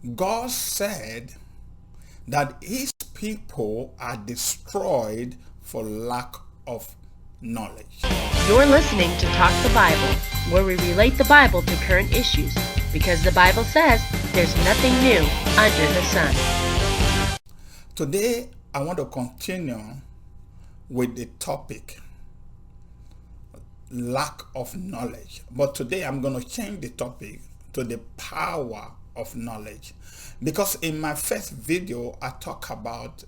God said that his people are destroyed for lack of knowledge. You're listening to Talk the Bible, where we relate the Bible to current issues, because the Bible says there's nothing new under the sun. Today, I want to continue with the topic, lack of knowledge. But today, I'm going to change the topic to the power of knowledge. Because in my first video, I talk about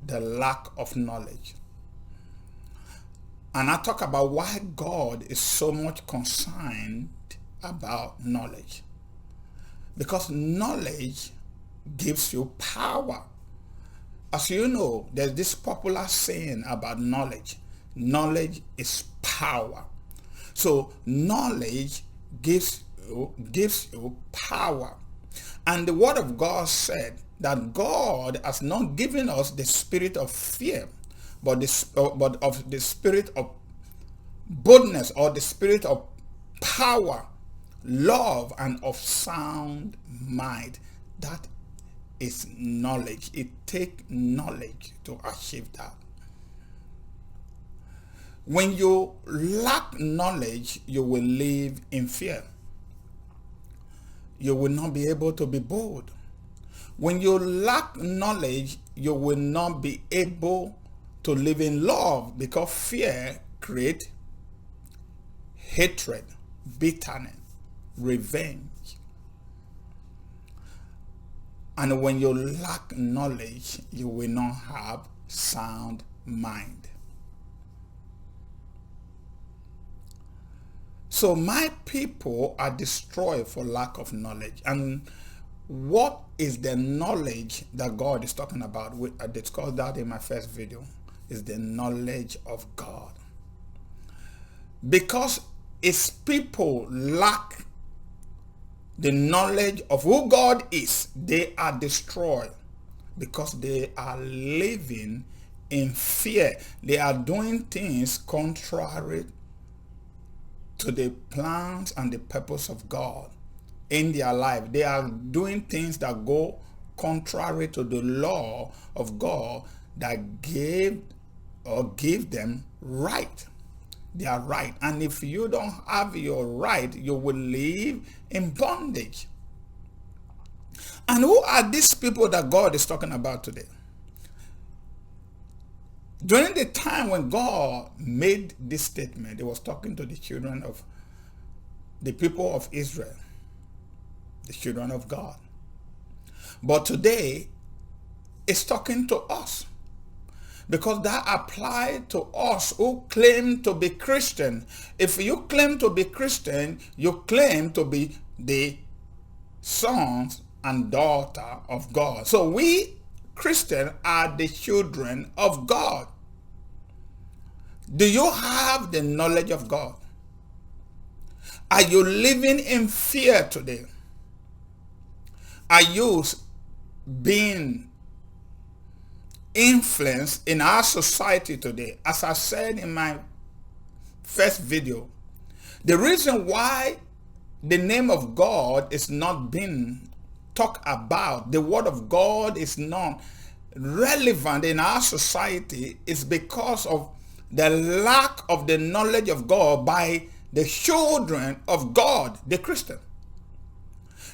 the lack of knowledge. And I talk about why God is so much concerned about knowledge. Because knowledge gives you power. As you know, there's this popular saying about knowledge. Knowledge is power. So knowledge gives you power. And the word of God said that God has not given us the spirit of fear, but of the spirit of boldness, or the spirit of power, love, and of sound mind. That is knowledge. It takes knowledge to achieve that. When you lack knowledge, you will live in fear. You will not be able to be bold. When you lack knowledge, you will not be able to live in love, because fear creates hatred, bitterness, revenge. And when you lack knowledge, you will not have sound mind. So my people are destroyed for lack of knowledge. And what is the knowledge that God is talking about? I discussed that in my first video. Is the knowledge of God. Because its people lack the knowledge of who God is, they are destroyed because they are living in fear. They are doing things contrary to the plans and the purpose of God in their life. They are doing things that go contrary to the law of God that give them right. They are right. And if you don't have your right, you will live in bondage. And who are these people that God is talking about today? During the time when God made this statement, he was talking to the children of the people of Israel, the children of God. But today, it's talking to us, because that applies to us who claim to be Christian. If you claim to be Christian, you claim to be the sons and daughter of God. So we Christians are the children of God. Do you have the knowledge of God? Are you living in fear today? Are you being influenced in our society today? As I said in my first video, the reason why the name of God is not being talked about, the word of God is not relevant in our society, is because of the lack of the knowledge of God by the children of God, the Christian.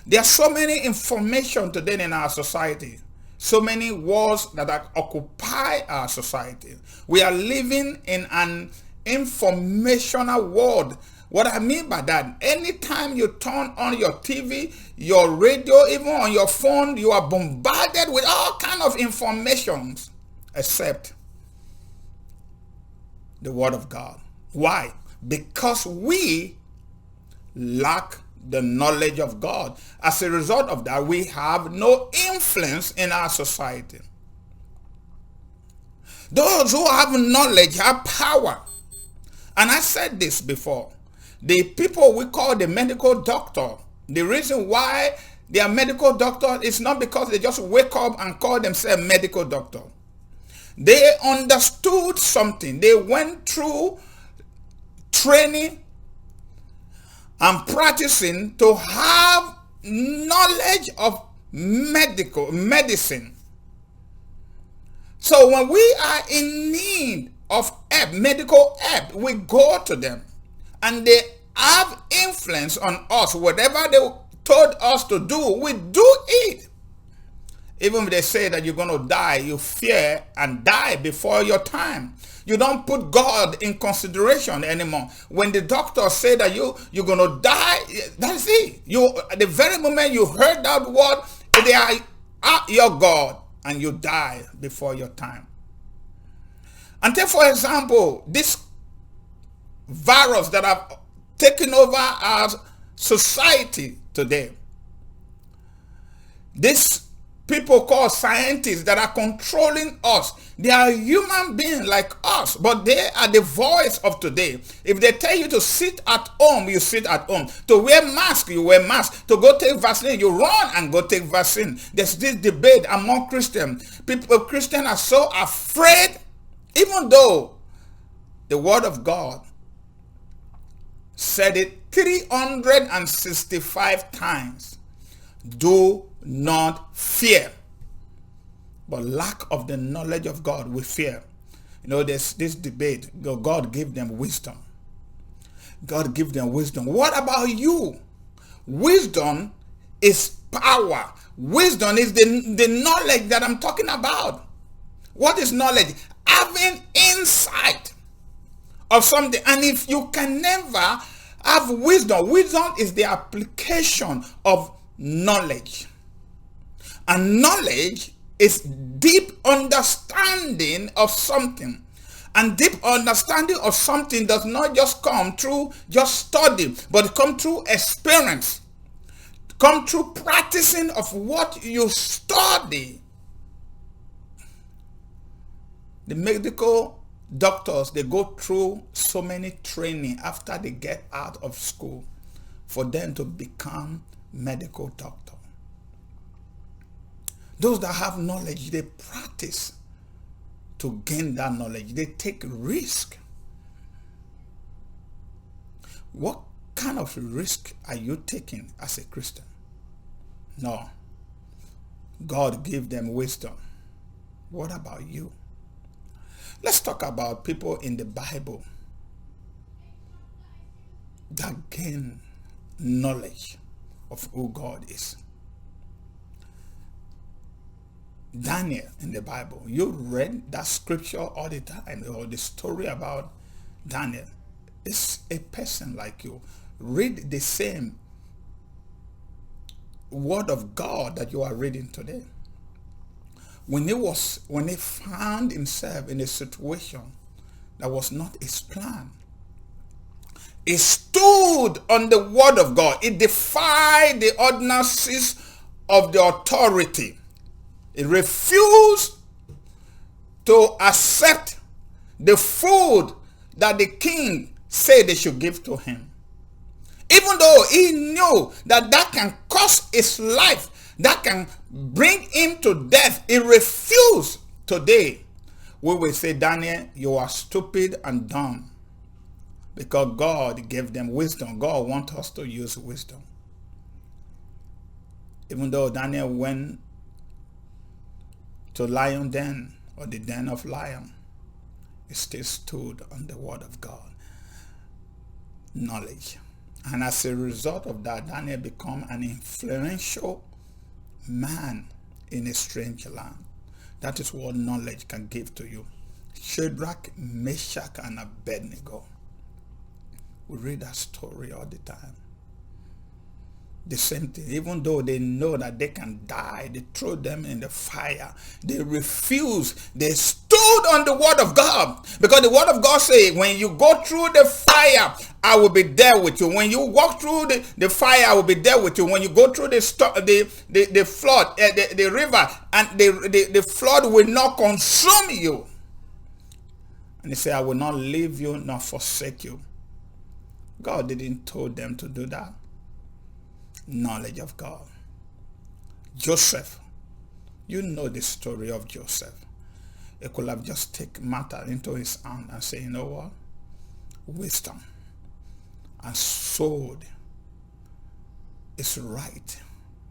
There are so many information today in our society, so many words that occupy our society. We are living in an informational world. What I mean by that, anytime you turn on your TV, your radio, even on your phone, you are bombarded with all kinds of information except the word of God. Why? Because we lack the knowledge of God. As a result of that, we have no influence in our society. Those who have knowledge have power. And I said this before. The people we call the medical doctor, the reason why they are medical doctor is not because they just wake up and call themselves medical doctor. They understood something. They went through training and practicing to have knowledge of medicine. So when we are in need of help, medical help, we go to them, and they have influence on us. Whatever they told us to do, we do it. Even if they say that you're going to die, you fear and die before your time. You don't put God in consideration anymore. When the doctor say that you're going to die, that's it. The very moment you heard that word, they are your God, and you die before your time. And take, for example, this virus that have taken over our society today. This people called scientists that are controlling us. They are human beings like us, but they are the voice of today. If they tell you to sit at home, you sit at home. To wear mask, you wear mask. To go take vaccine, you run and go take vaccine. There's this debate among Christians. Christians are so afraid, even though the word of God said it 365 times. Do not fear. But lack of the knowledge of God, we fear. There's this debate. God gave them wisdom. God give them wisdom. What about you? Wisdom is power. Wisdom is the knowledge that I'm talking about. What is knowledge? Having insight of something. And if you can never have wisdom, wisdom is the application of knowledge. And knowledge is deep understanding of something. And deep understanding of something does not just come through just study, but come through experience. Come through practicing of what you study. The medical doctors, they go through so many training after they get out of school for them to become medical doctor. Those that have knowledge, they practice to gain that knowledge. They take risk. What kind of risk are you taking as a Christian? No. God gave them wisdom. What about you? Let's talk about people in the Bible that gain knowledge of who God is. Daniel in the Bible. You read that scripture all the time, or the story about Daniel. It's a person like you. Read the same word of God that you are reading today. When he found himself in a situation that was not his plan, he stood on the word of God. He defied the ordinances of the authority. He refused to accept the food that the king said they should give to him. Even though he knew that can cost his life, that can bring him to death, he refused. Today, we will say, Daniel, you are stupid and dumb. Because God gave them wisdom. God wants us to use wisdom. Even though Daniel went to lion den, or the den of lion, he still stood on the word of God. Knowledge. And as a result of that, Daniel became an influential man in a strange land. That is what knowledge can give to you. Shadrach, Meshach, and Abednego. We read that story all the time. The same thing. Even though they know that they can die, they throw them in the fire. They refuse. They stood on the word of God. Because the word of God says, when you go through the fire, I will be there with you. When you walk through the fire, I will be there with you. When you go through the flood, the river, and the flood will not consume you. And he said, I will not leave you nor forsake you. God didn't tell them to do that. Knowledge of God. Joseph, you know the story of Joseph. He could have just taken matter into his hand and say, you know what? Wisdom and sword is right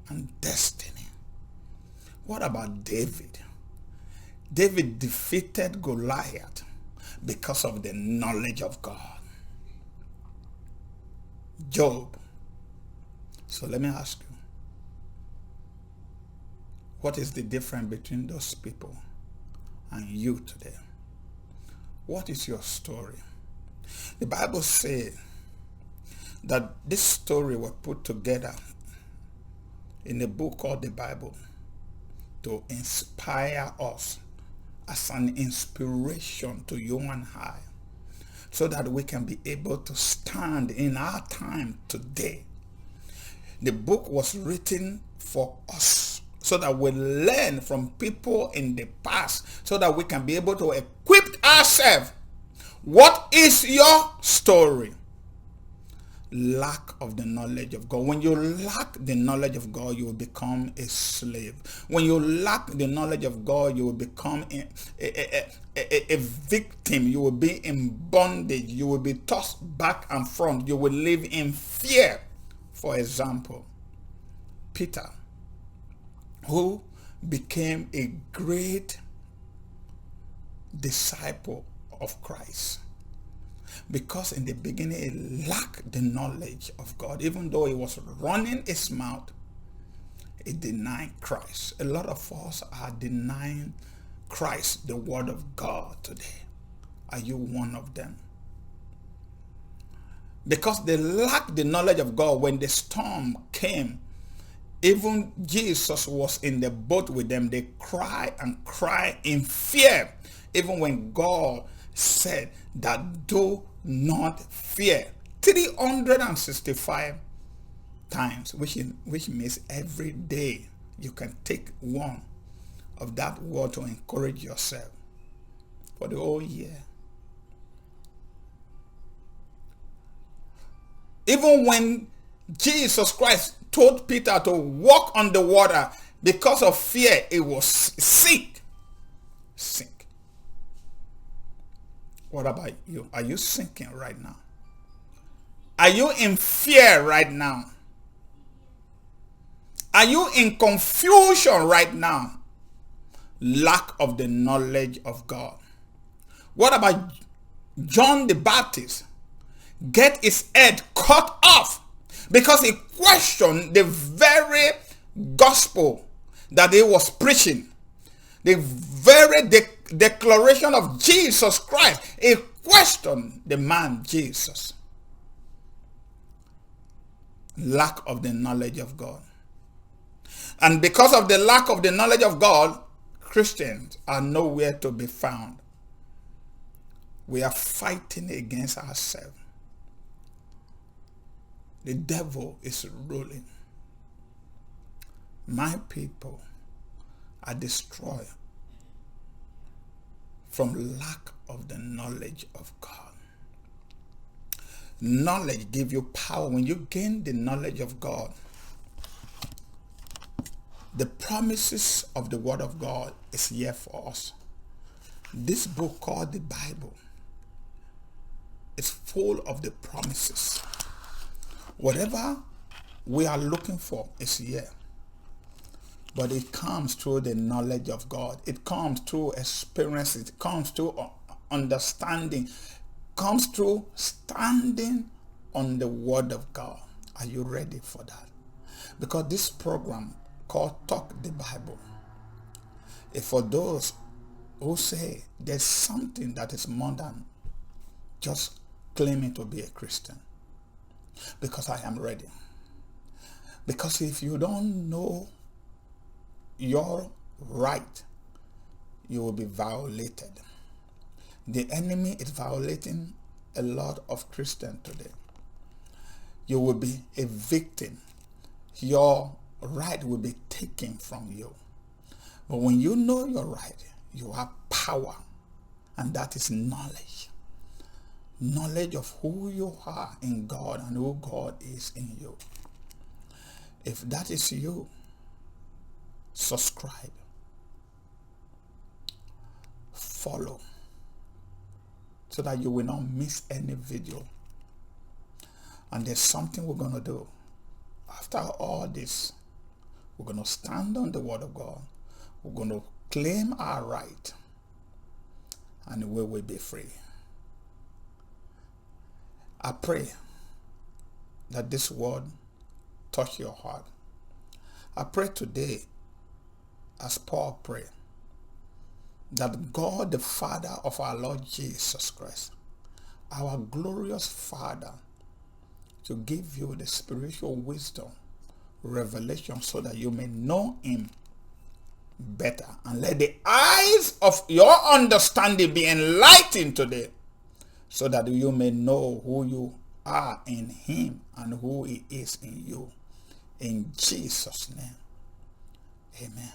and destiny. What about David? David defeated Goliath because of the knowledge of God. Job. So let me ask you, what is the difference between those people and you today? What is your story? The Bible says that this story was put together in a book called the Bible to inspire us as an inspiration to you and I, so that we can be able to stand in our time today. The book was written for us so that we learn from people in the past, so that we can be able to equip ourselves. What is your story? Lack of the knowledge of God. When you lack the knowledge of God, you will become a slave. When you lack the knowledge of God, you will become a victim. You will be in bondage. You will be tossed back and front. You will live in fear. For example, Peter, who became a great disciple of Christ, because in the beginning he lacked the knowledge of God. Even though he was running his mouth, he denied Christ. A lot of us are denying Christ, the word of God, today. Are you one of them? Because they lacked the knowledge of God. When the storm came, even Jesus was in the boat with them. They cried and cried in fear. Even when God said that do not fear 365 times, which means every day you can take one of that word to encourage yourself for the whole year. Even when Jesus Christ told Peter to walk on the water, because of fear, it was sink. What about you? Are you sinking right now? Are you in fear right now? Are you in confusion right now? Lack of the knowledge of God. What about John the Baptist? Get his head cut off because he questioned the very gospel that he was preaching. The very declaration of Jesus Christ. He questioned the man Jesus. Lack of the knowledge of God. And because of the lack of the knowledge of God, Christians are nowhere to be found. We are fighting against ourselves. The devil is ruling. My people are destroyed from lack of the knowledge of God. Knowledge gives you power. When you gain the knowledge of God, the promises of the word of God is here for us. This book called the Bible is full of the promises. Whatever we are looking for is here. But it comes through the knowledge of God. It comes through experience. It comes through understanding. It comes through standing on the word of God. Are you ready for that? Because this program called Talk the Bible is for those who say there's something that is more than just claiming to be a Christian. Because I am ready. Because if you don't know your right, you will be violated. The enemy is violating a lot of Christians today. You will be a victim. Your right will be taken from you. But when you know your right, you have power, and that is knowledge. Knowledge of who you are in God and who God is in you. If that is you, subscribe, follow, so that you will not miss any video. And there's something we're going to do. After all this, we're going to stand on the word of God. We're going to claim our right, and we will be free. I pray that this word touch your heart. I pray today, as Paul prayed, that God, the Father of our Lord Jesus Christ, our glorious Father, to give you the spiritual wisdom, revelation, so that you may know him better, and let the eyes of your understanding be enlightened today, so that you may know who you are in him and who he is in you. In Jesus' name, amen.